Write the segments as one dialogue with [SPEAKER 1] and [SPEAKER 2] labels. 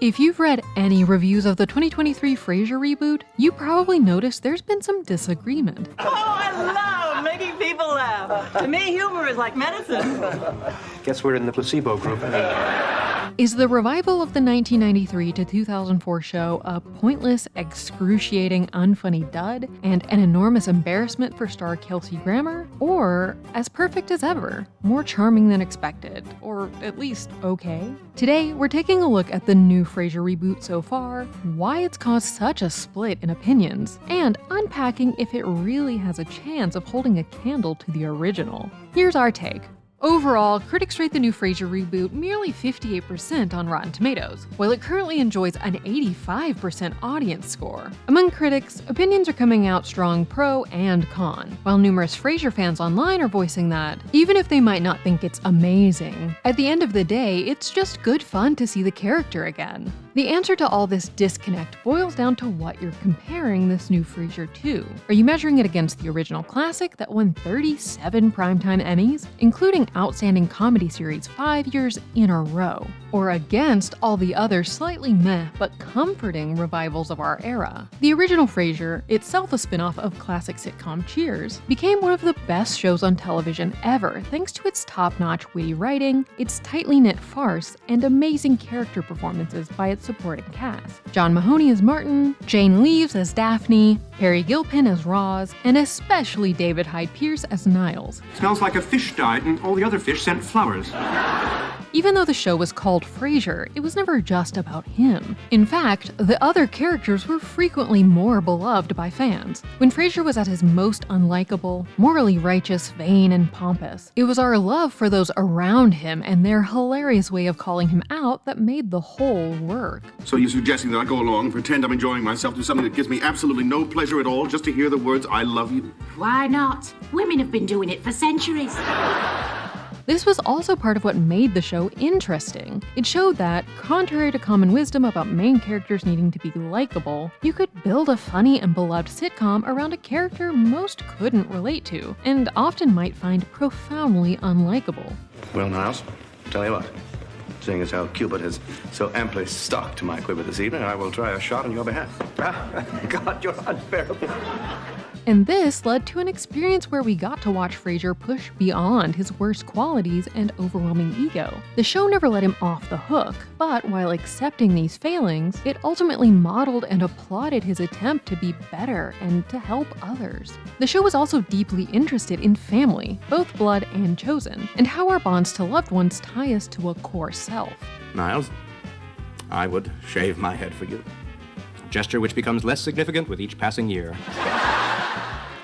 [SPEAKER 1] If you've read any reviews of the 2023 Frasier reboot, you probably noticed there's been some disagreement.
[SPEAKER 2] Oh, I love making people laugh. To me, humor is like medicine.
[SPEAKER 3] Guess we're in the placebo group.
[SPEAKER 1] Is the revival of the 1993 to 2004 show a pointless, excruciating, unfunny dud and an enormous embarrassment for star Kelsey Grammar? Or as perfect as ever, more charming than expected, or at least okay? Today, we're taking a look at the new Frasier reboot so far, why it's caused such a split in opinions, and unpacking if it really has a chance of holding a candle to the original. Here's our take. Overall, critics rate the new Frasier reboot merely 58% on Rotten Tomatoes, while it currently enjoys an 85% audience score. Among critics, opinions are coming out strong pro and con, while numerous Frasier fans online are voicing that, even if they might not think it's amazing, at the end of the day, it's just good fun to see the character again. The answer to all this disconnect boils down to what you're comparing this new Frasier to. Are you measuring it against the original classic that won 37 primetime Emmys, including Outstanding Comedy Series 5 years in a row, or against all the other slightly meh but comforting revivals of our era? The original Frasier, itself a spin-off of classic sitcom Cheers, became one of the best shows on television ever thanks to its top-notch witty writing, its tightly knit farce, and amazing character performances by its supporting cast. John Mahoney as Martin, Jane Leeves as Daphne, Harry Gilpin as Roz, and especially David Hyde Pierce as Niles.
[SPEAKER 3] Smells like a fish died and all the other fish sent flowers.
[SPEAKER 1] Even though the show was called Frasier, it was never just about him. In fact, the other characters were frequently more beloved by fans. When Frasier was at his most unlikable, morally righteous, vain, and pompous, it was our love for those around him and their hilarious way of calling him out that made the whole work.
[SPEAKER 4] So you're suggesting that I go along and pretend I'm enjoying myself, do something that gives me absolutely no pleasure at all, just to hear the words, I love you?
[SPEAKER 5] Why not? Women have been doing it for centuries.
[SPEAKER 1] This was also part of what made the show interesting. It showed that, contrary to common wisdom about main characters needing to be likable, you could build a funny and beloved sitcom around a character most couldn't relate to, and often might find profoundly unlikable.
[SPEAKER 6] Well, Niles, tell you what. Seeing as how Cupid has so amply stocked my quiver this evening, I will try a shot on your behalf.
[SPEAKER 3] God, you're unbearable.
[SPEAKER 1] And this led to an experience where we got to watch Frasier push beyond his worst qualities and overwhelming ego. The show never let him off the hook, but while accepting these failings, it ultimately modeled and applauded his attempt to be better and to help others. The show was also deeply interested in family, both blood and chosen, and how our bonds to loved ones tie us to a core self.
[SPEAKER 6] Niles, I would shave my head for you. A gesture which becomes less significant with each passing year.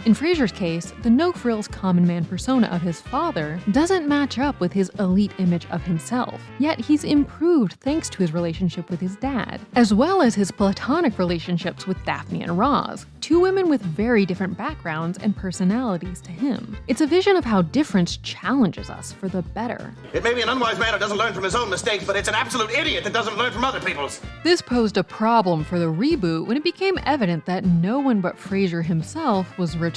[SPEAKER 1] In Frasier's case, the no-frills common man persona of his father doesn't match up with his elite image of himself, yet he's improved thanks to his relationship with his dad, as well as his platonic relationships with Daphne and Roz, two women with very different backgrounds and personalities to him. It's a vision of how difference challenges us for the better.
[SPEAKER 4] It may be an unwise man who doesn't learn from his own mistakes, but it's an absolute idiot that doesn't learn from other people's.
[SPEAKER 1] This posed a problem for the reboot when it became evident that no one but Frasier himself was returning.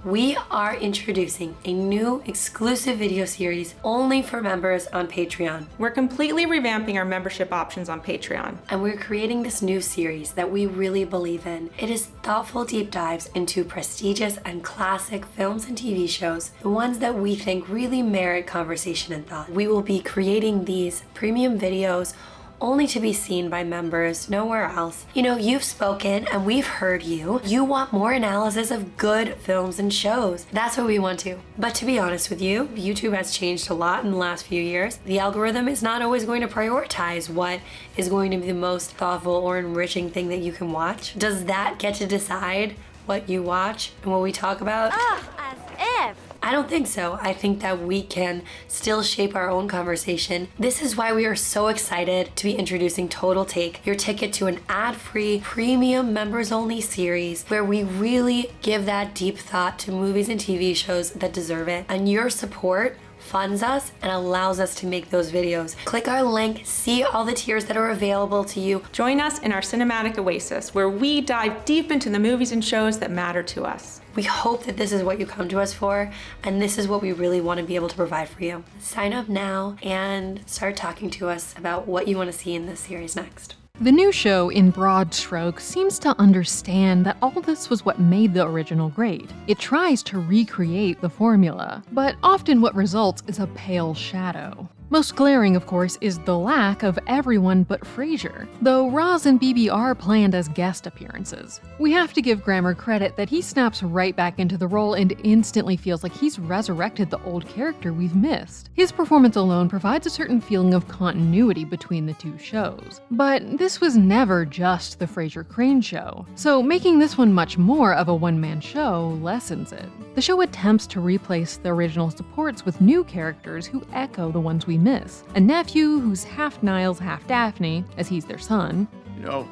[SPEAKER 7] We are introducing a new exclusive video series only for members on Patreon.
[SPEAKER 8] We're completely revamping our membership options on Patreon.
[SPEAKER 7] And we're creating this new series that we really believe in. It is thoughtful deep dives into prestigious and classic films and TV shows, the ones that we think really merit conversation and thought. We will be creating these premium videos only to be seen by members, nowhere else. You know, you've spoken and we've heard you. You want more analysis of good films and shows. That's what we want to. But to be honest with you, YouTube has changed a lot in the last few years. The algorithm is not always going to prioritize what is going to be the most thoughtful or enriching thing that you can watch. Does that get to decide what you watch and what we talk about?
[SPEAKER 9] As if.
[SPEAKER 7] I don't think so. I think that we can still shape our own conversation. This is why we are so excited to be introducing Total Take, your ticket to an ad-free, premium, members-only series where we really give that deep thought to movies and TV shows that deserve it. And your support funds us, and allows us to make those videos. Click our link, see all the tiers that are available to you.
[SPEAKER 8] Join us in our cinematic oasis, where we dive deep into the movies and shows that matter to us.
[SPEAKER 7] We hope that this is what you come to us for, and this is what we really want to be able to provide for you. Sign up now and start talking to us about what you want to see in this series next.
[SPEAKER 1] The new show, in broad strokes, seems to understand that all this was what made the original great. It tries to recreate the formula, but often what results is a pale shadow. Most glaring, of course, is the lack of everyone but Frasier, though Roz and BB are planned as guest appearances. We have to give Grammar credit that he snaps right back into the role and instantly feels like he's resurrected the old character we've missed. His performance alone provides a certain feeling of continuity between the two shows. But this was never just the Frasier Crane show, so making this one much more of a one-man show lessens it. The show attempts to replace the original supports with new characters who echo the ones we miss. A nephew who's half Niles, half Daphne, as he's their son.
[SPEAKER 9] You know,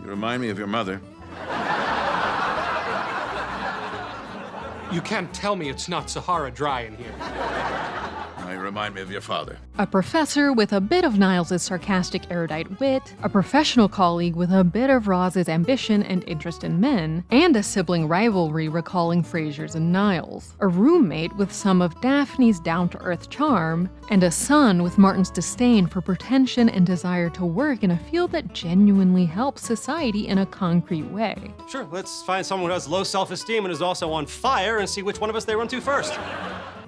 [SPEAKER 9] you remind me of your mother.
[SPEAKER 10] You can't tell me it's not Sahara dry in here.
[SPEAKER 9] Now you remind me of your father.
[SPEAKER 1] A professor with a bit of Niles' sarcastic erudite wit, a professional colleague with a bit of Roz's ambition and interest in men, and a sibling rivalry recalling Frasier's and Niles, a roommate with some of Daphne's down-to-earth charm, and a son with Martin's disdain for pretension and desire to work in a field that genuinely helps society in a concrete way.
[SPEAKER 11] Sure, let's find someone who has low self-esteem and is also on fire and see which one of us they run to first.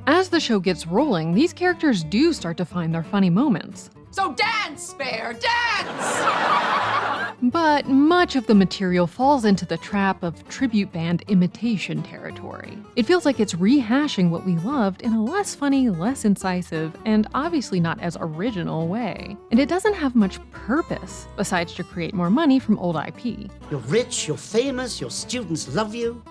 [SPEAKER 1] As the show gets rolling, these characters do start to find their funny moments.
[SPEAKER 12] So dance, Bear, dance!
[SPEAKER 1] But much of the material falls into the trap of tribute band imitation territory. It feels like it's rehashing what we loved in a less funny, less incisive, and obviously not as original way. And it doesn't have much purpose, besides to create more money from old IP.
[SPEAKER 13] You're rich, you're famous, your students love you.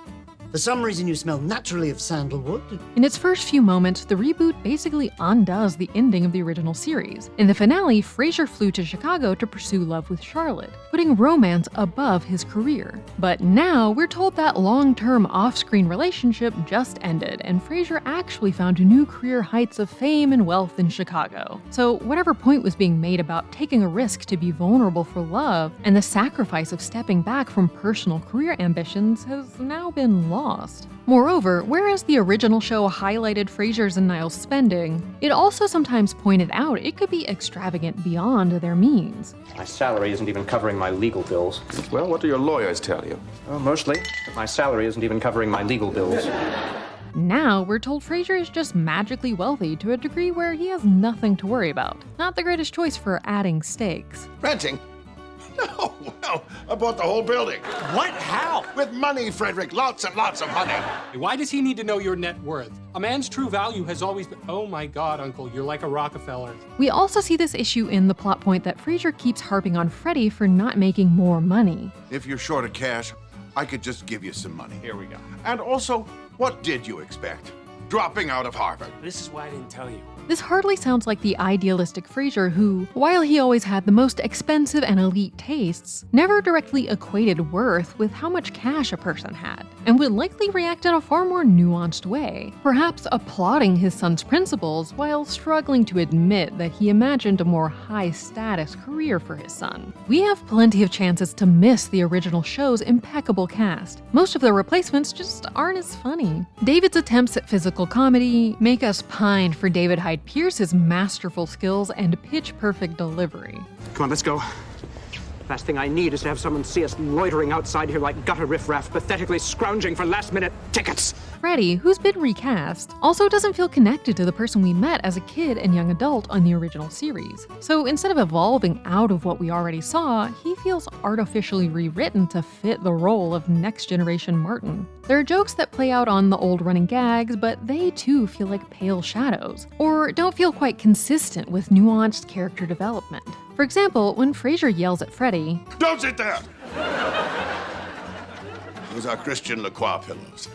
[SPEAKER 13] For some reason, you smell naturally of sandalwood.
[SPEAKER 1] In its first few moments, the reboot basically undoes the ending of the original series. In the finale, Fraser flew to Chicago to pursue love with Charlotte, putting romance above his career. But now, we're told that long-term off-screen relationship just ended, and Fraser actually found new career heights of fame and wealth in Chicago. So whatever point was being made about taking a risk to be vulnerable for love, and the sacrifice of stepping back from personal career ambitions has now been lost. Moreover, whereas the original show highlighted Frasier's and Niles' spending, it also sometimes pointed out it could be extravagant beyond their means.
[SPEAKER 3] My salary isn't even covering my legal bills.
[SPEAKER 9] Well, what do your lawyers tell you?
[SPEAKER 3] Well, mostly, my salary isn't even covering my legal bills.
[SPEAKER 1] Now, we're told Frasier is just magically wealthy to a degree where he has nothing to worry about. Not the greatest choice for adding stakes.
[SPEAKER 9] Renting? No, well, I bought the whole building.
[SPEAKER 10] What? How?
[SPEAKER 9] With money, Frederick. Lots and lots of money.
[SPEAKER 10] Why does he need to know your net worth? A man's true value has always been... Oh my God, Uncle, you're like a Rockefeller.
[SPEAKER 1] We also see this issue in the plot point that Frasier keeps harping on Freddie for not making more money.
[SPEAKER 9] If you're short of cash, I could just give you some money.
[SPEAKER 10] Here we go.
[SPEAKER 9] And also, what did you expect? Dropping out of Harvard.
[SPEAKER 10] This is why I didn't tell you.
[SPEAKER 1] This hardly sounds like the idealistic Frasier who, while he always had the most expensive and elite tastes, never directly equated worth with how much cash a person had, and would likely react in a far more nuanced way, perhaps applauding his son's principles while struggling to admit that he imagined a more high-status career for his son. We have plenty of chances to miss the original show's impeccable cast. Most of the replacements just aren't as funny. David's attempts at physical comedy make us pine for David Hyde Pierce's masterful skills and pitch-perfect delivery.
[SPEAKER 3] Come on, let's go. Last thing I need is to have someone see us loitering outside here like gutter riffraff, pathetically scrounging for last-minute tickets.
[SPEAKER 1] Freddie, who's been recast, also doesn't feel connected to the person we met as a kid and young adult on the original series. So instead of evolving out of what we already saw, he feels artificially rewritten to fit the role of next-generation Martin. There are jokes that play out on the old running gags, but they too feel like pale shadows, or don't feel quite consistent with nuanced character development. For example, when Frasier yells at Freddie,
[SPEAKER 9] "Don't sit there!" Those are Christian Lacroix pillows.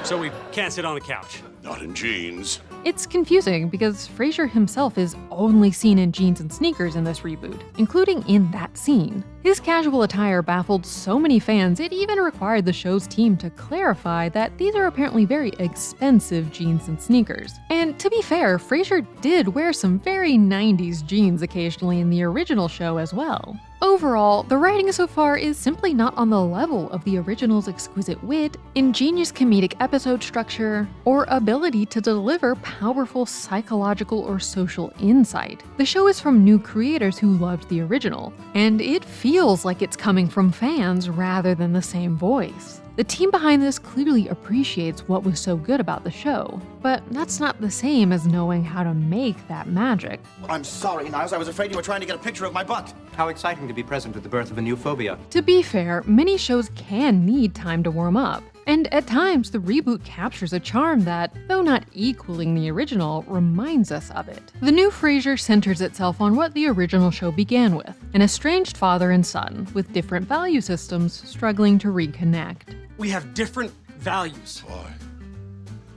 [SPEAKER 11] So we can't sit on a couch.
[SPEAKER 9] Not in jeans.
[SPEAKER 1] It's confusing because Frasier himself is only seen in jeans and sneakers in this reboot, including in that scene. His casual attire baffled so many fans it even required the show's team to clarify that these are apparently very expensive jeans and sneakers. And to be fair, Frasier did wear some very 90s jeans occasionally in the original show as well. Overall, the writing so far is simply not on the level of the original's exquisite wit, ingenious comedic episode structure, or ability to deliver powerful psychological or social insight. The show is from new creators who loved the original, and it feels like it's coming from fans rather than the same voice. The team behind this clearly appreciates what was so good about the show, but that's not the same as knowing how to make that magic.
[SPEAKER 14] I'm sorry, Niles. I was afraid you were trying to get a picture of my butt.
[SPEAKER 3] How exciting to be present at the birth of a new phobia.
[SPEAKER 1] To be fair, many shows can need time to warm up, and at times the reboot captures a charm that, though not equaling the original, reminds us of it. The new Frasier centers itself on what the original show began with, an estranged father and son with different value systems struggling to reconnect.
[SPEAKER 11] We have different values.
[SPEAKER 9] Boy,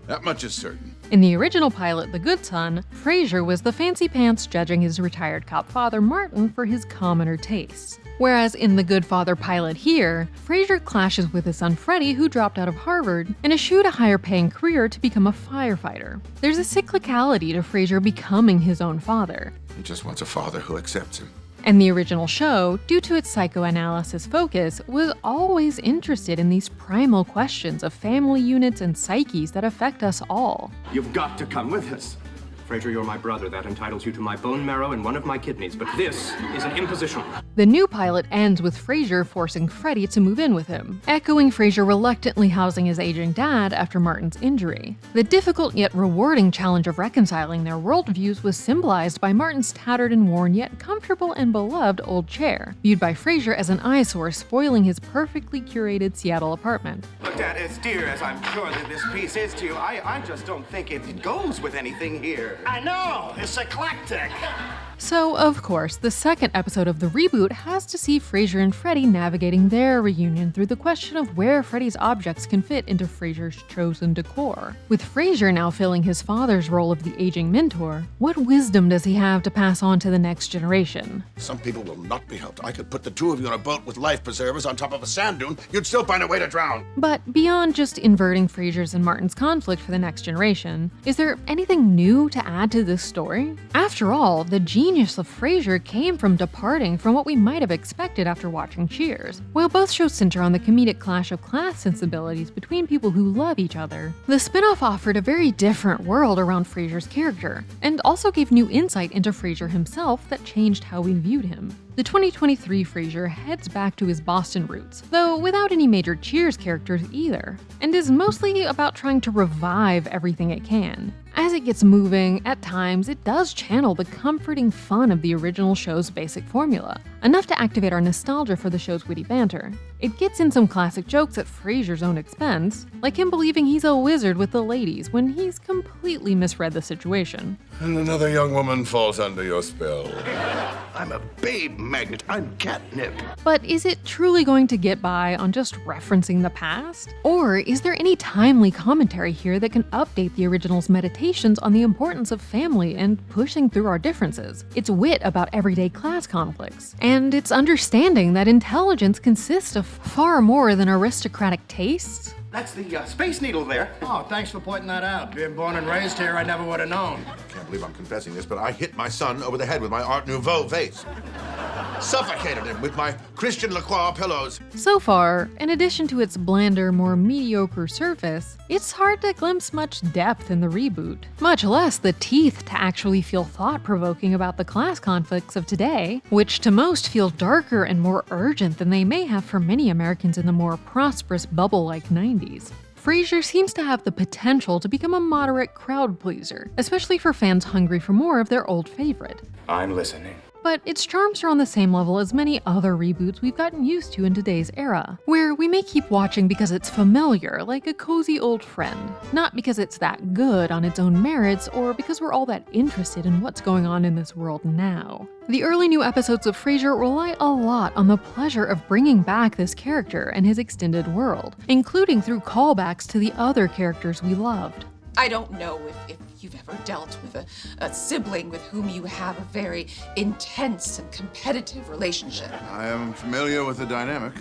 [SPEAKER 9] that much is certain.
[SPEAKER 1] In the original pilot, The Good Son, Frasier was the fancy pants judging his retired cop father Martin for his commoner tastes. Whereas in the Good Father pilot here, Frasier clashes with his son Freddie, who dropped out of Harvard and eschewed a higher paying career to become a firefighter. There's a cyclicality to Frasier becoming his own father.
[SPEAKER 9] He just wants a father who accepts him.
[SPEAKER 1] And the original show, due to its psychoanalysis focus, was always interested in these primal questions of family units and psyches that affect us all.
[SPEAKER 3] You've got to come with us. Fraser, you're my brother. That entitles you to my bone marrow and one of my kidneys, but this is an imposition.
[SPEAKER 1] The new pilot ends with Frasier forcing Freddie to move in with him, echoing Frasier reluctantly housing his aging dad after Martin's injury. The difficult yet rewarding challenge of reconciling their worldviews was symbolized by Martin's tattered and worn yet comfortable and beloved old chair, viewed by Frasier as an eyesore spoiling his perfectly curated Seattle apartment.
[SPEAKER 14] Look, Dad, as dear as I'm sure that this piece is to you, I just don't think it goes with anything here.
[SPEAKER 13] I know, it's eclectic.
[SPEAKER 1] So, of course, the second episode of the reboot has to see Frasier and Freddie navigating their reunion through the question of where Freddie's objects can fit into Frasier's chosen decor. With Frasier now filling his father's role of the aging mentor, what wisdom does he have to pass on to the next generation?
[SPEAKER 9] Some people will not be helped. I could put the two of you on a boat with life preservers on top of a sand dune. You'd still find a way to drown.
[SPEAKER 1] But beyond just inverting Frasier's and Martin's conflict for the next generation, is there anything new to add to this story? After all, the genius of Frasier came from departing from what we might have expected after watching Cheers. While both shows center on the comedic clash of class sensibilities between people who love each other, the spin-off offered a very different world around Frasier's character, and also gave new insight into Frasier himself that changed how we viewed him. The 2023 Frasier heads back to his Boston roots, though without any major Cheers characters either, and is mostly about trying to revive everything it can. As it gets moving, at times it does channel the comforting fun of the original show's basic formula, enough to activate our nostalgia for the show's witty banter. It gets in some classic jokes at Frasier's own expense, like him believing he's a wizard with the ladies when he's completely misread the situation.
[SPEAKER 9] And another young woman falls under your spell.
[SPEAKER 14] I'm a babe magnet. I'm catnip.
[SPEAKER 1] But is it truly going to get by on just referencing the past? Or is there any timely commentary here that can update the original's meditations on the importance of family and pushing through our differences, its wit about everyday class conflicts, and its understanding that intelligence consists of far more than aristocratic tastes?
[SPEAKER 14] That's the Space Needle there.
[SPEAKER 13] Oh, thanks for pointing that out. Being born and raised here, I never would have known.
[SPEAKER 9] Can't believe I'm confessing this, but I hit my son over the head with my Art Nouveau vase. Suffocated him with my Christian Lacroix pillows.
[SPEAKER 1] So far, in addition to its blander, more mediocre surface, it's hard to glimpse much depth in the reboot, much less the teeth to actually feel thought-provoking about the class conflicts of today, which to most feel darker and more urgent than they may have for many Americans in the more prosperous bubble-like 90s. Frasier seems to have the potential to become a moderate crowd pleaser, especially for fans hungry for more of their old favorite.
[SPEAKER 14] I'm listening.
[SPEAKER 1] But its charms are on the same level as many other reboots we've gotten used to in today's era, where we may keep watching because it's familiar, like a cozy old friend, not because it's that good on its own merits or because we're all that interested in what's going on in this world now. The early new episodes of Frasier rely a lot on the pleasure of bringing back this character and his extended world, including through callbacks to the other characters we loved.
[SPEAKER 12] I don't know if you've ever dealt with a sibling with whom you have a very intense and competitive relationship.
[SPEAKER 9] I am familiar with the dynamic.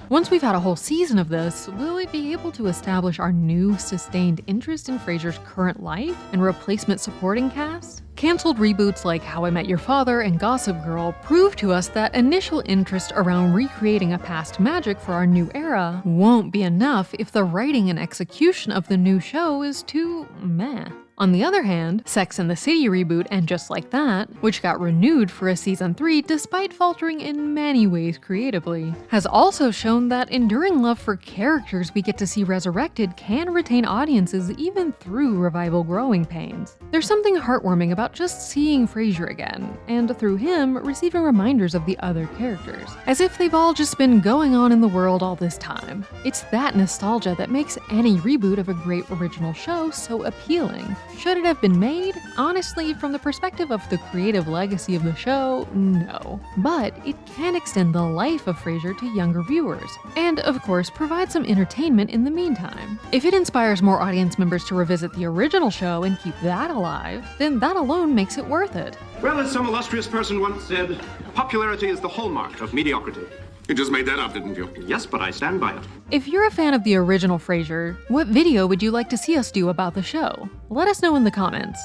[SPEAKER 1] Once we've had a whole season of this, will it be able to establish our new, sustained interest in Frasier's current life and replacement supporting cast? Cancelled reboots like How I Met Your Father and Gossip Girl prove to us that initial interest around recreating a past magic for our new era won't be enough if the writing and execution of the new show is too meh. On the other hand, Sex and the City reboot and Just Like That, which got renewed for a season 3 despite faltering in many ways creatively, has also shown that enduring love for characters we get to see resurrected can retain audiences even through revival growing pains. There's something heartwarming about just seeing Frasier again, and through him, receiving reminders of the other characters, as if they've all just been going on in the world all this time. It's that nostalgia that makes any reboot of a great original show so appealing. Should it have been made? Honestly, from the perspective of the creative legacy of the show, no. But it can extend the life of Frasier to younger viewers, and of course provide some entertainment in the meantime. If it inspires more audience members to revisit the original show and keep that alive, then that alone makes it worth it.
[SPEAKER 3] Well, as some illustrious person once said, popularity is the hallmark of mediocrity.
[SPEAKER 4] You just made that up, didn't you?
[SPEAKER 3] Yes, but I stand by it.
[SPEAKER 1] If you're a fan of the original Frasier, what video would you like to see us do about the show? Let us know in the comments.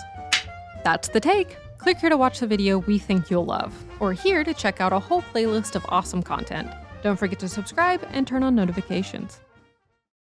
[SPEAKER 1] That's The Take. Click here to watch the video we think you'll love, or here to check out a whole playlist of awesome content. Don't forget to subscribe and turn on notifications.